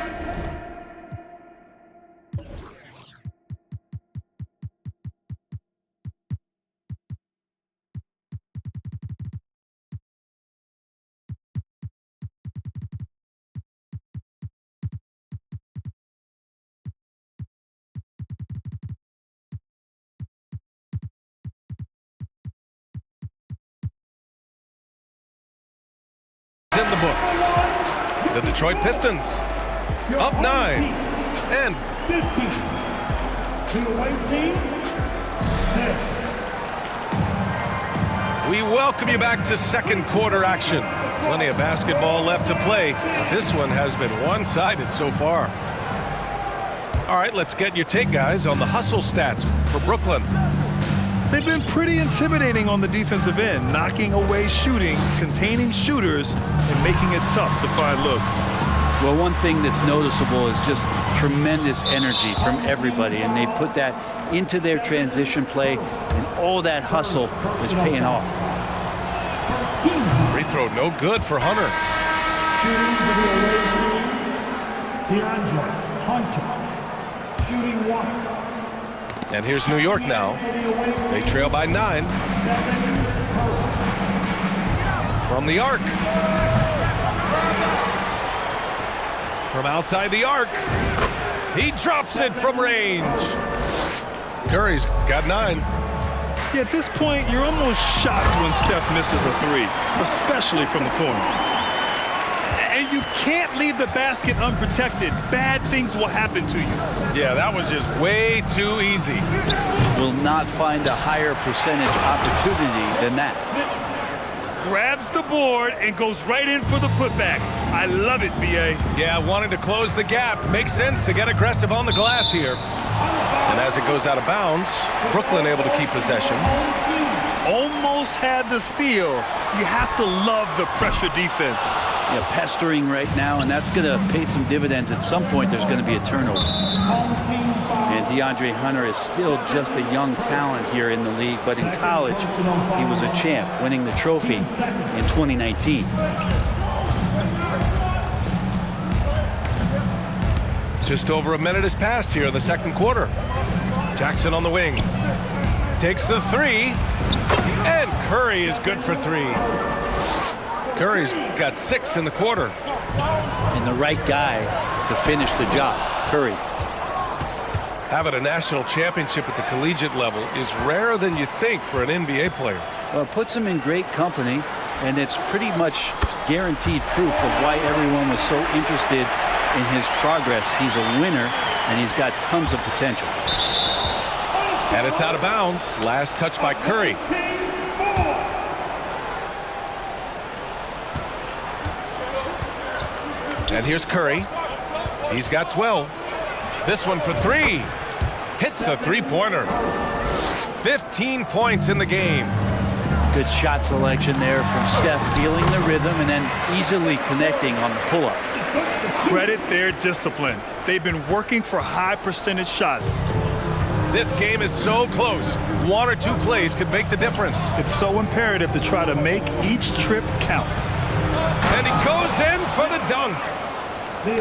[SPEAKER 1] in the books. The Detroit Pistons up 9 and
[SPEAKER 3] 15 to the white team, 6.
[SPEAKER 1] We welcome you back to second quarter action. Plenty of basketball left to play. This one has been one-sided so far. All right, let's get your take, guys, on the hustle stats for Brooklyn.
[SPEAKER 2] They've been pretty intimidating on the defensive end, knocking away shootings, containing shooters, and making it tough to find looks.
[SPEAKER 6] Well, one thing that's noticeable is just tremendous energy from everybody, and they put that into their transition play, and all that hustle is paying off.
[SPEAKER 1] Free throw no good for Hunter.
[SPEAKER 3] Shooting for the away team, DeAndre Hunter. Shooting 1.
[SPEAKER 1] And here's New York now. They trail by 9. From the arc. From outside the arc. He drops it from range. Curry's got 9.
[SPEAKER 2] Yeah, at this point, you're almost shocked when Steph misses a 3, especially from the corner. And you can't leave the basket unprotected. Bad things will happen to you.
[SPEAKER 1] Yeah, that was just way too easy.
[SPEAKER 6] Will not find a higher percentage opportunity than that.
[SPEAKER 2] Grabs the board and goes right in for the putback. I love it, B.A.
[SPEAKER 1] Yeah, wanting to close the gap. Makes sense to get aggressive on the glass here. And as it goes out of bounds, Brooklyn able to keep possession.
[SPEAKER 2] Almost had the steal. You have to love the pressure defense.
[SPEAKER 6] Yeah, pestering right now, and that's going to pay some dividends. At some point, there's going to be a turnover. And DeAndre Hunter is still just a young talent here in the league, but in college, he was a champ, winning the trophy in 2019.
[SPEAKER 1] Just over a minute has passed here in the second quarter. Jackson on the wing. Takes the 3. And Curry is good for 3. Curry's got 6 in the quarter.
[SPEAKER 6] And the right guy to finish the job, Curry.
[SPEAKER 1] Having a national championship at the collegiate level is rarer than you think for an NBA player.
[SPEAKER 6] Well, it puts him in great company, and it's pretty much guaranteed proof of why everyone was so interested in his progress. He's a winner, and he's got tons of potential.
[SPEAKER 1] And it's out of bounds. Last touch by Curry. And here's Curry. He's got 12. This one for 3. Hits a three-pointer. 15 points in the game.
[SPEAKER 6] Good shot selection there from Steph, feeling the rhythm and then easily connecting on the pull-up.
[SPEAKER 2] Credit their discipline. They've been working for high percentage shots.
[SPEAKER 1] This game is so close. 1 or 2 plays could make the difference.
[SPEAKER 2] It's so imperative to try to make each trip count.
[SPEAKER 1] And he goes in for the dunk.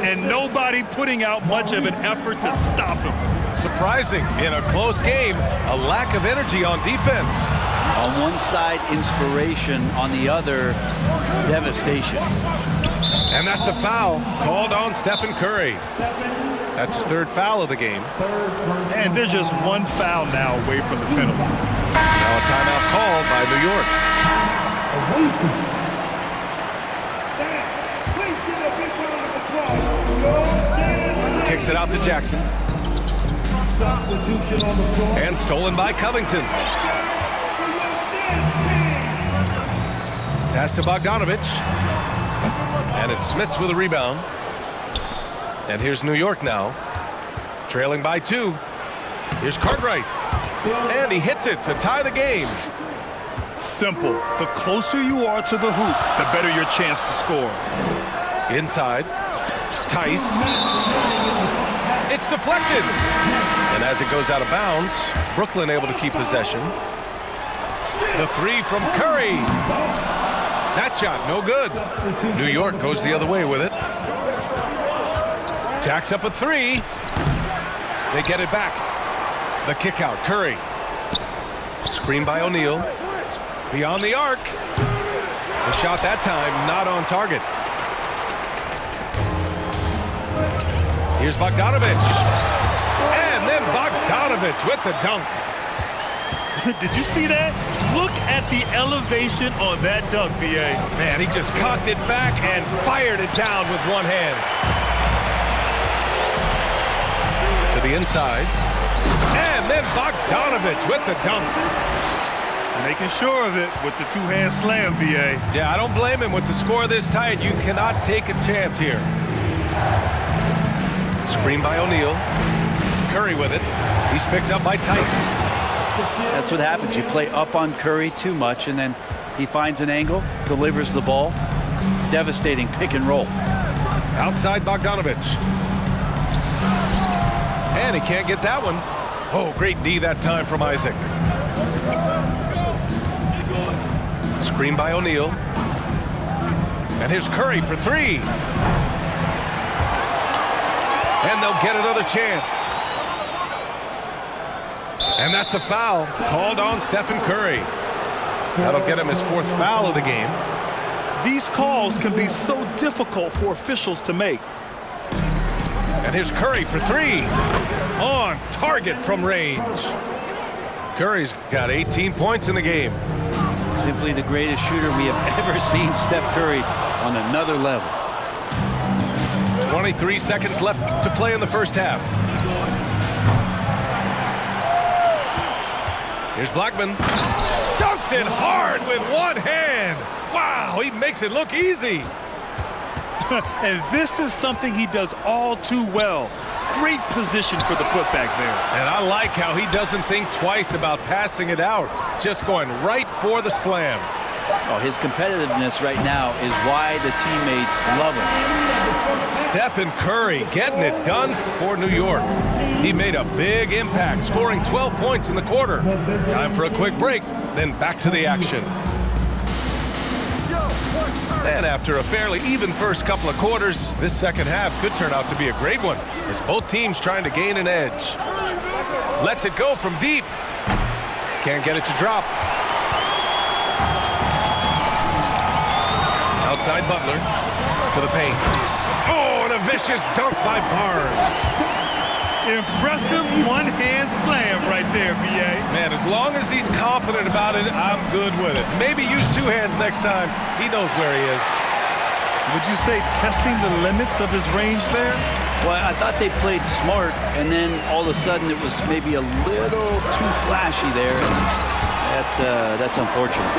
[SPEAKER 2] And nobody putting out much of an effort to stop him.
[SPEAKER 1] Surprising, in a close game, a lack of energy on defense.
[SPEAKER 6] On one side, inspiration. On the other, devastation.
[SPEAKER 1] And that's a foul called on Stephen Curry. That's his 3rd foul of the game.
[SPEAKER 2] And there's just 1 foul now away from the penalty.
[SPEAKER 1] Now a timeout called by New York. Kicks it out to Jackson. And stolen by Covington. Pass to Bogdanovich. And it's Smits with a rebound. And here's New York now. Trailing by 2. Here's Cartwright. And he hits it to tie the game.
[SPEAKER 2] Simple. The closer you are to the hoop, the better your chance to score.
[SPEAKER 1] Inside. Tice. It's deflected. And as it goes out of bounds, Brooklyn able to keep possession. The 3 from Curry. That shot, no good. New York goes the other way with it. Jacks up a 3. They get it back. The kick out, Curry. Screen by O'Neal. Beyond the arc. The shot that time not on target. Here's Bogdanovich. And then Bogdanovich with the dunk.
[SPEAKER 2] Did you see that? Look at the elevation on that dunk, B.A.
[SPEAKER 1] Man, he just cocked it back and fired it down with one hand. To the inside. And then Bogdanovich with the dunk.
[SPEAKER 2] Making sure of it with the two-hand slam, B.A.
[SPEAKER 1] Yeah, I don't blame him. With the score this tight, you cannot take a chance here. Screen by O'Neal. Curry with it. He's picked up by Tice.
[SPEAKER 6] That's what happens. You play up on Curry too much, and then he finds an angle, delivers the ball. Devastating pick and roll.
[SPEAKER 1] Outside Bogdanovich. And he can't get that one. Oh, great D that time from Isaac. Screen by O'Neal. And here's Curry for 3. And they'll get another chance. And that's a foul called on Stephen Curry. That'll get him his 4th foul of the game.
[SPEAKER 2] These calls can be so difficult for officials to make.
[SPEAKER 1] And here's Curry for 3. On target from range. Curry's got 18 points in the game.
[SPEAKER 6] Simply the greatest shooter we have ever seen. Steph Curry on another level.
[SPEAKER 1] 23 seconds left to play in the first half. Here's Blackman. Dunks it hard with one hand. Wow, he makes it look easy.
[SPEAKER 2] And this is something he does all too well. Great position for the putback there.
[SPEAKER 1] And I like how he doesn't think twice about passing it out. Just going right for the slam.
[SPEAKER 6] Oh, his competitiveness right now is why the teammates love him.
[SPEAKER 1] Stephen Curry getting it done for New York. He made a big impact, scoring 12 points in the quarter. Time for a quick break, then back to the action. And after a fairly even first couple of quarters, this second half could turn out to be a great one, as both teams trying to gain an edge. Lets it go from deep. Can't get it to drop. Outside Butler to the paint. Oh, and a vicious dunk by Barnes.
[SPEAKER 2] Impressive one-hand slam right there, B.A.
[SPEAKER 1] Man, as long as he's confident about it, I'm good with it. Maybe use 2 hands next time. He knows where he is.
[SPEAKER 2] Would you say testing the limits of his range there?
[SPEAKER 6] Well, I thought they played smart, and then all of a sudden it was maybe a little too flashy there. That's unfortunate.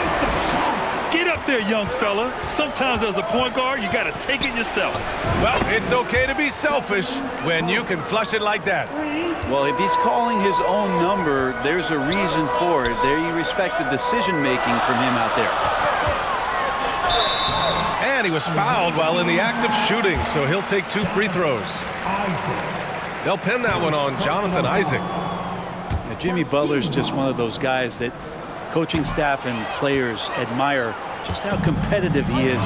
[SPEAKER 2] Get up there, young fella. Sometimes as a point guard, you got to take it yourself.
[SPEAKER 1] Well, it's okay to be selfish when you can flush it like that.
[SPEAKER 6] Well, if he's calling his own number, there's a reason for it. They respect the decision-making from him out there.
[SPEAKER 1] And he was fouled while in the act of shooting, so he'll take 2 free throws. They'll pin that one on Jonathan Isaac.
[SPEAKER 6] Now, Jimmy Butler's just one of those guys that coaching staff and players admire just how competitive he is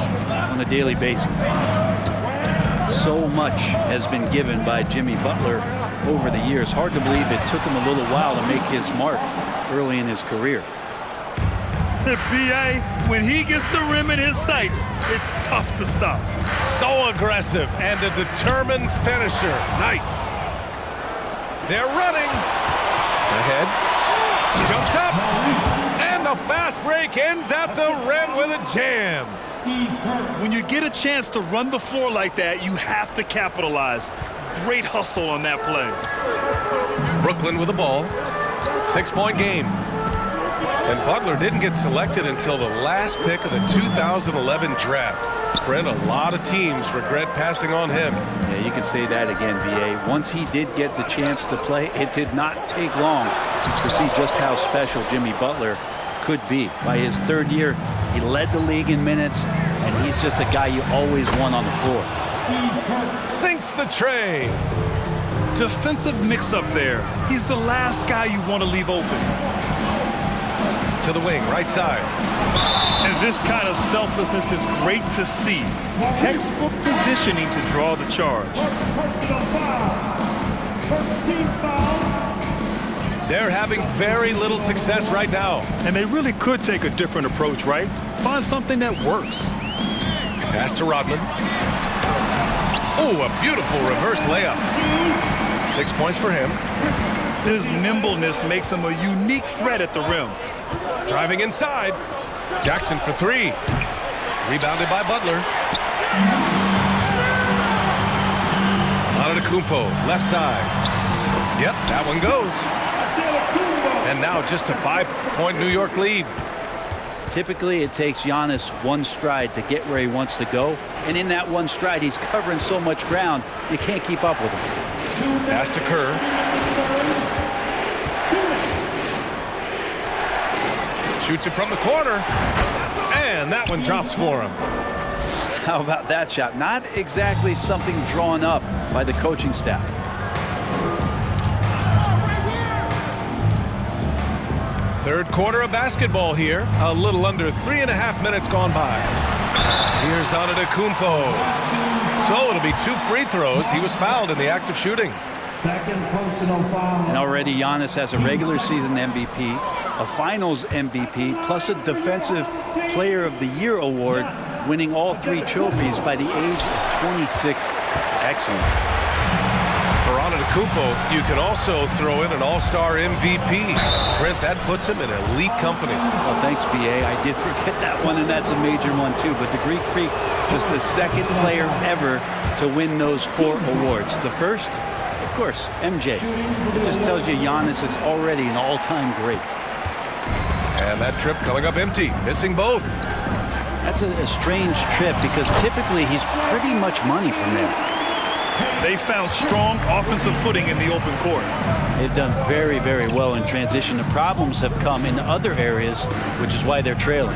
[SPEAKER 6] on a daily basis. So much has been given by Jimmy Butler over the years. Hard to believe it took him a little while to make his mark early in his career.
[SPEAKER 2] B.A., when he gets the rim in his sights, it's tough to stop.
[SPEAKER 1] So aggressive and a determined finisher. Nice. They're running. Ahead. Jumps up. And the fast break ends at the rim with a jam.
[SPEAKER 2] When you get a chance to run the floor like that, you have to capitalize. Great hustle on that play.
[SPEAKER 1] Brooklyn with the ball. 6-point game. And Butler didn't get selected until the last pick of the 2011 draft. Brent, a lot of teams regret passing on him.
[SPEAKER 6] Yeah, you can say that again, B.A. Once he did get the chance to play, it did not take long to see just how special Jimmy Butler could be. By his third year, he led the league in minutes, and he's just a guy you always want on the floor.
[SPEAKER 1] Sinks the tray.
[SPEAKER 2] Defensive mix-up there. He's the last guy you want to leave open.
[SPEAKER 1] To the wing, right side.
[SPEAKER 2] And this kind of selflessness is great to see. Textbook positioning to draw the charge.
[SPEAKER 1] They're having very little success right now.
[SPEAKER 2] And they really could take a different approach, right? Find something that works.
[SPEAKER 1] Pass to Rodman. Oh, a beautiful reverse layup. 6 points for him.
[SPEAKER 2] His nimbleness makes him a unique threat at the rim.
[SPEAKER 1] Driving inside. Jackson for three. Rebounded by Butler. Antetokounmpo, left side. Yep, that one goes. And now just a 5-point New York lead.
[SPEAKER 6] Typically, it takes Giannis one stride to get where he wants to go. And in that one stride, he's covering so much ground, you can't keep up with him.
[SPEAKER 1] Pass to Kerr. Shoots it from the corner. And that one drops for him.
[SPEAKER 6] How about that shot? Not exactly something drawn up by the coaching staff.
[SPEAKER 1] Third quarter of basketball here. A little under 3.5 minutes gone by. Here's Antetokounmpo. So it'll be 2 free throws. He was fouled in the act of shooting.
[SPEAKER 3] Second personal foul.
[SPEAKER 6] And already Giannis has a regular season MVP, a finals MVP, plus a Defensive Player of the Year award, winning all 3 trophies by the age of 26. Excellent.
[SPEAKER 1] For Antetokounmpo, you can also throw in an all-star MVP. Brent, that puts him in elite company.
[SPEAKER 6] Well, thanks, B.A. I did forget that one, and that's a major one, too. But the Greek Freak, just the second player ever to win those 4 awards. The first, of course, MJ. It just tells you Giannis is already an all-time great.
[SPEAKER 1] And that trip coming up empty, missing both.
[SPEAKER 6] That's a strange trip because typically he's pretty much money from there.
[SPEAKER 2] They found strong offensive footing in the open court.
[SPEAKER 6] They've done very, very well in transition. The problems have come in other areas, which is why they're trailing.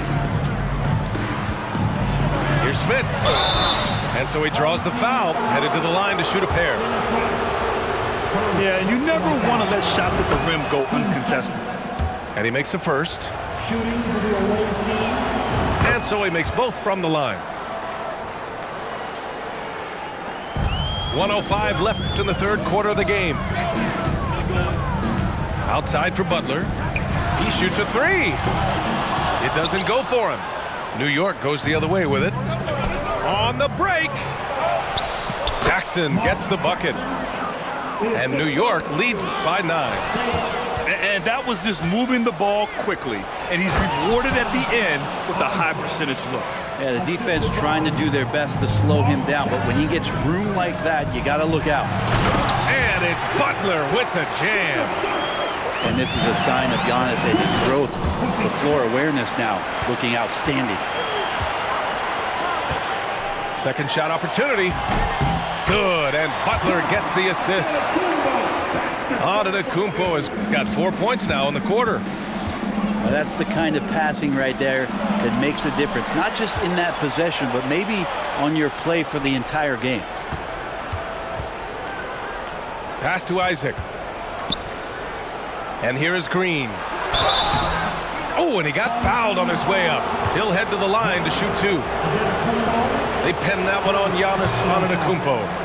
[SPEAKER 1] Here's Smith. And so he draws the foul, headed to the line to shoot a pair.
[SPEAKER 2] Yeah, you never want to let shots at the rim go uncontested.
[SPEAKER 1] And he makes a first.
[SPEAKER 3] Shooting for the away team.
[SPEAKER 1] And so he makes both from the line. 1:05 left in the third quarter of the game. Outside for Butler. He shoots a 3. It doesn't go for him. New York goes the other way with it. On the break. Jackson gets the bucket. And New York leads by 9.
[SPEAKER 2] And that was just moving the ball quickly. And he's rewarded at the end with a high percentage look.
[SPEAKER 6] Yeah, the defense trying to do their best to slow him down, but when he gets room like that, you got to look out.
[SPEAKER 1] And it's Butler with the jam.
[SPEAKER 6] And this is a sign of Giannis and his growth. The floor awareness now looking outstanding.
[SPEAKER 1] Second shot opportunity. Good, and Butler gets the assist. Antetokounmpo has got 4 points now in the quarter.
[SPEAKER 6] Well, that's the kind of passing right there that makes a difference, not just in that possession, but maybe on your play for the entire game.
[SPEAKER 1] Pass to Isaac. And here is Green. Oh, and he got fouled on his way up. He'll head to the line to shoot 2. They pen that one on Giannis Antetokounmpo.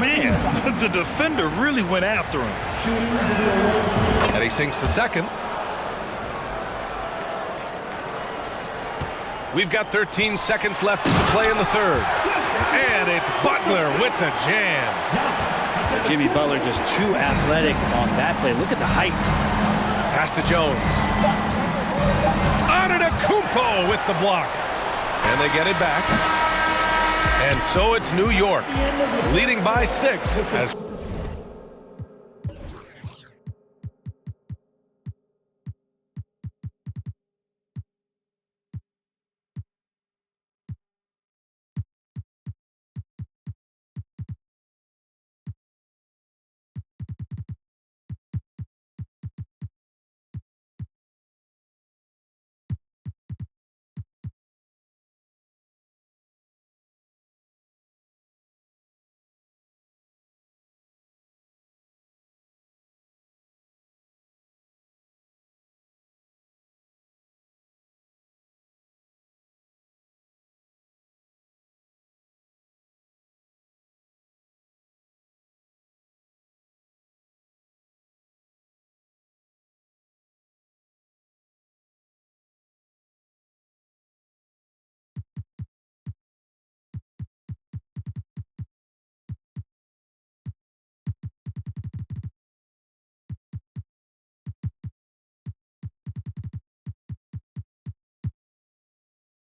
[SPEAKER 2] Man, the defender really went after him.
[SPEAKER 1] And he sinks the second. We've got 13 seconds left to play in the third. And it's Butler with the jam.
[SPEAKER 6] Jimmy Butler just too athletic on that play. Look at the height.
[SPEAKER 1] Pass to Jones. Antetokounmpo with the block. And they get it back. And so it's New York, leading by 6 as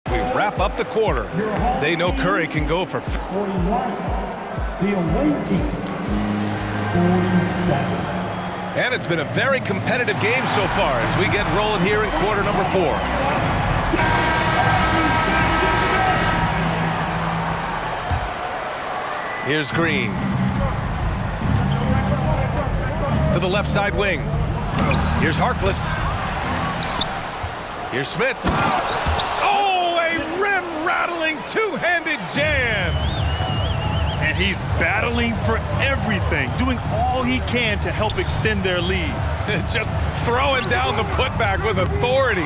[SPEAKER 1] we wrap up the quarter. They know Curry can go for
[SPEAKER 3] 41. The away team, 47.
[SPEAKER 1] And it's been a very competitive game so far as we get rolling here in quarter number 4. Here's Green. To the left side wing. Here's Harkless. Here's Smith. Oh, a rim-rattling two-handed jam.
[SPEAKER 2] And he's battling for everything, doing all he can to help extend their lead.
[SPEAKER 1] Just throwing down the putback with authority.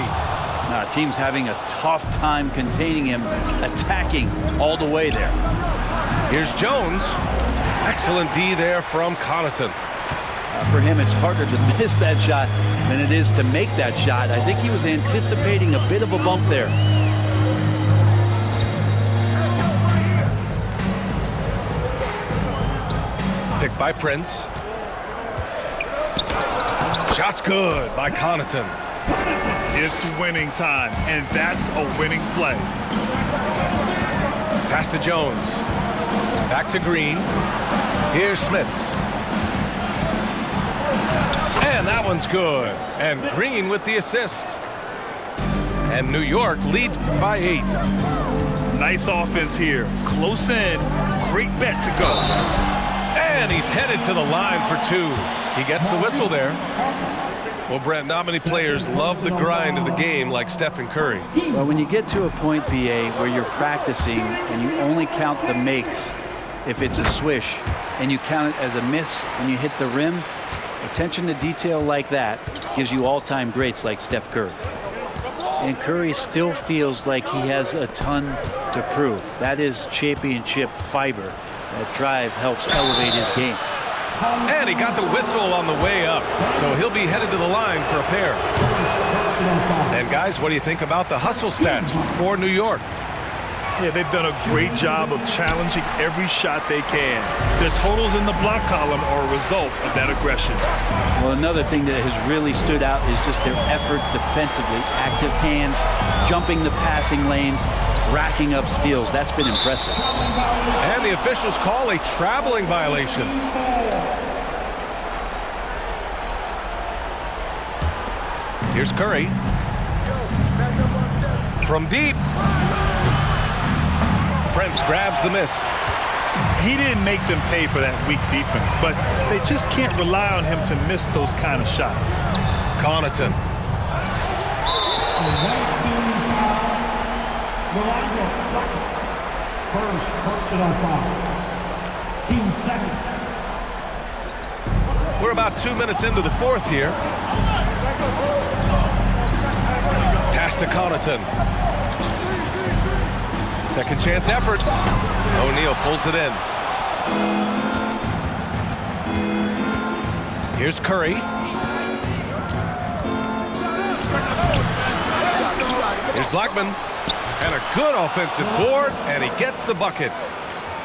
[SPEAKER 6] Team's having a tough time containing him, attacking all the way there.
[SPEAKER 1] Here's Jones. Excellent D there from Connaughton.
[SPEAKER 6] For him, it's harder to miss that shot than it is to make that shot. I think he was anticipating a bit of a bump there.
[SPEAKER 1] Picked by Prince. Shot's good by Connaughton.
[SPEAKER 2] It's winning time, and that's a winning play.
[SPEAKER 1] Pass to Jones. Back to Green. Here's Smits. And that one's good. And Green with the assist. And New York leads by 8.
[SPEAKER 2] Nice offense here. Close in. Great bet to go.
[SPEAKER 1] And he's headed to the line for 2. He gets the whistle there. Well, Brent, not many players love the grind of the game like Stephen Curry.
[SPEAKER 6] Well, when you get to a point, BA, where you're practicing and you only count the makes if it's a swish, and you count it as a miss when you hit the rim, attention to detail like that gives you all-time greats like Steph Curry. And Curry still feels like he has a ton to prove. That is championship fiber. That drive helps elevate his game.
[SPEAKER 1] And he got the whistle on the way up, so he'll be headed to the line for a pair. And guys, what do you think about the hustle stats for New York?
[SPEAKER 2] Yeah, they've done a great job of challenging every shot they can. Their totals in the block column are a result of that aggression.
[SPEAKER 6] Well, another thing that has really stood out is just their effort defensively. Active hands, jumping the passing lanes, racking up steals. That's been impressive.
[SPEAKER 1] And the officials call a traveling violation. Here's Curry. From deep. Prince grabs the miss.
[SPEAKER 2] He didn't make them pay for that weak defense, but they just can't rely on him to miss those kind of shots.
[SPEAKER 1] Connaughton.
[SPEAKER 3] First personal foul. Team second.
[SPEAKER 1] We're about 2 minutes into the fourth here. Pass to Connaughton. Second chance effort. O'Neal pulls it in. Here's Curry. Here's Blackman. And a good offensive board, and he gets the bucket.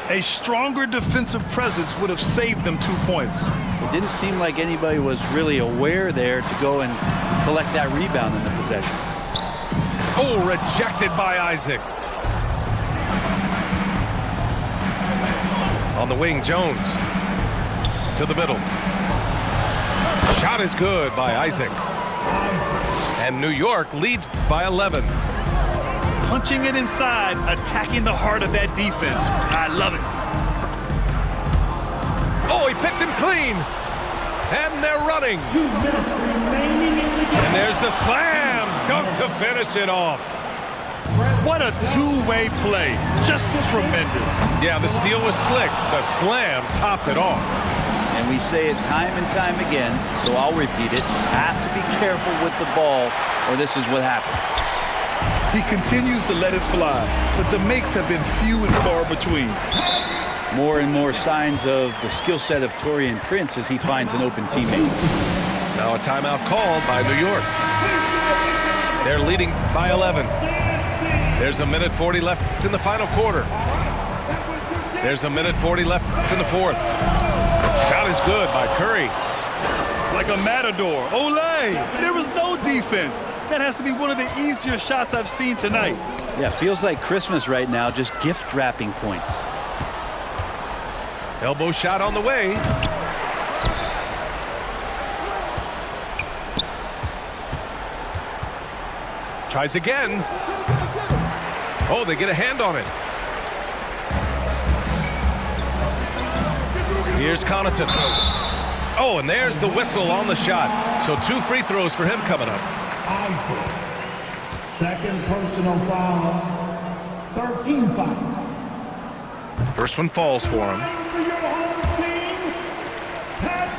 [SPEAKER 2] A stronger defensive presence would have saved them 2 points.
[SPEAKER 6] It didn't seem like anybody was really aware there to go and collect that rebound in the possession.
[SPEAKER 1] Oh, rejected by Isaac. On the wing, Jones. To the middle. Shot is good by Isaac. And New York leads by 11.
[SPEAKER 2] Punching it inside, attacking the heart of that defense. I love it.
[SPEAKER 1] Oh, he picked him clean. And they're running.
[SPEAKER 3] 2 minutes remaining in the game.
[SPEAKER 1] And there's the slam dunk to finish it off.
[SPEAKER 2] What a two-way play. Just tremendous.
[SPEAKER 1] Yeah, the steal was slick. The slam topped it off.
[SPEAKER 6] And we say it time and time again, so I'll repeat it. Have to be careful with the ball, or this is what happens.
[SPEAKER 2] He continues to let it fly, but the makes have been few and far between.
[SPEAKER 6] More and more signs of the skill set of Taurean Prince as he finds an open teammate.
[SPEAKER 1] Now a timeout called by New York. They're leading by 11. There's a minute 40 left in the final quarter. There's a minute 40 left in the fourth. Shot is good by Curry.
[SPEAKER 2] Like a matador. Olay! There was no defense. That has to be one of the easier shots I've seen tonight.
[SPEAKER 6] Yeah, feels like Christmas right now, just gift wrapping points.
[SPEAKER 1] Elbow shot on the way. Tries again. Oh, they get a hand on it. Here's Connaughton. Oh, and there's the whistle on the shot. So 2 free throws for him coming up.
[SPEAKER 3] Isaac. Second personal foul. 13 foul.
[SPEAKER 1] First one falls for him.
[SPEAKER 3] For your home team, Pat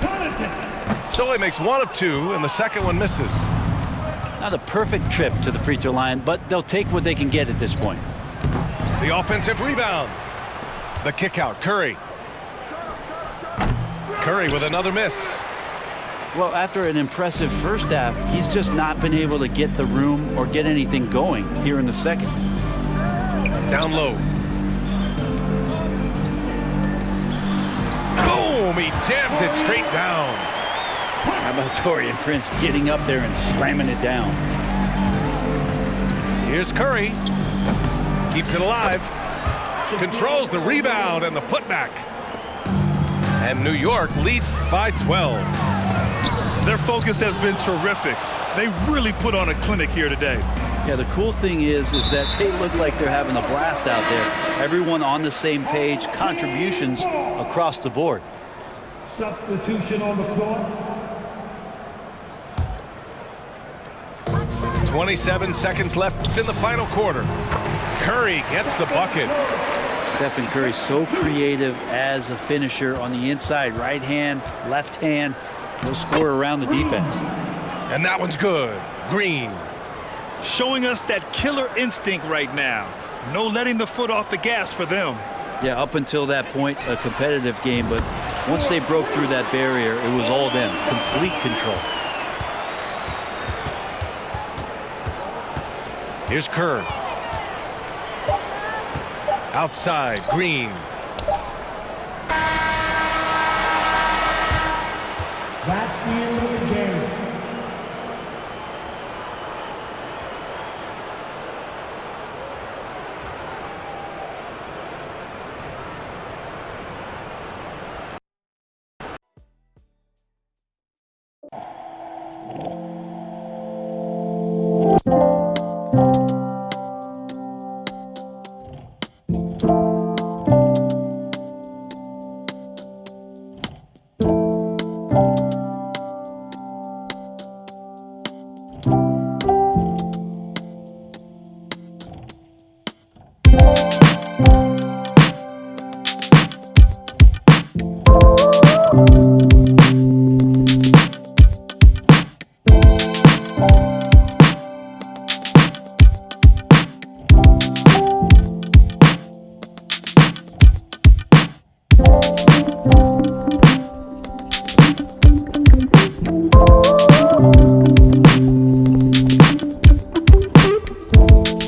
[SPEAKER 3] Connaughton.
[SPEAKER 1] So he makes 1 of 2, and the second one misses.
[SPEAKER 6] Not a perfect trip to the free throw line, but they'll take what they can get at this point.
[SPEAKER 1] The offensive rebound. The kick out, Curry. Curry with another miss.
[SPEAKER 6] Well, after an impressive first half, he's just not been able to get the room or get anything going here in the second.
[SPEAKER 1] Down low. Boom! He jams it straight down.
[SPEAKER 6] How about Taurean Prince getting up there and slamming it down?
[SPEAKER 1] Here's Curry. Keeps it alive. Controls the rebound and the putback. And New York leads by 12.
[SPEAKER 2] Their focus has been terrific. They really put on a clinic here today.
[SPEAKER 6] Yeah, the cool thing is that they look like they're having a blast out there. Everyone on the same page, contributions across the board.
[SPEAKER 3] Substitution on the court.
[SPEAKER 1] 27 seconds left in the final quarter. Curry gets the bucket.
[SPEAKER 6] Stephen Curry so creative as a finisher on the inside. Right hand, left hand. He'll score around the defense.
[SPEAKER 1] And that one's good. Green.
[SPEAKER 2] Showing us that killer instinct right now. No letting the foot off the gas for them.
[SPEAKER 6] Yeah, up until that point, a competitive game, but once they broke through that barrier, it was all them. Complete control.
[SPEAKER 1] Here's Kerr. Outside, Green.
[SPEAKER 3] That's the end of the game.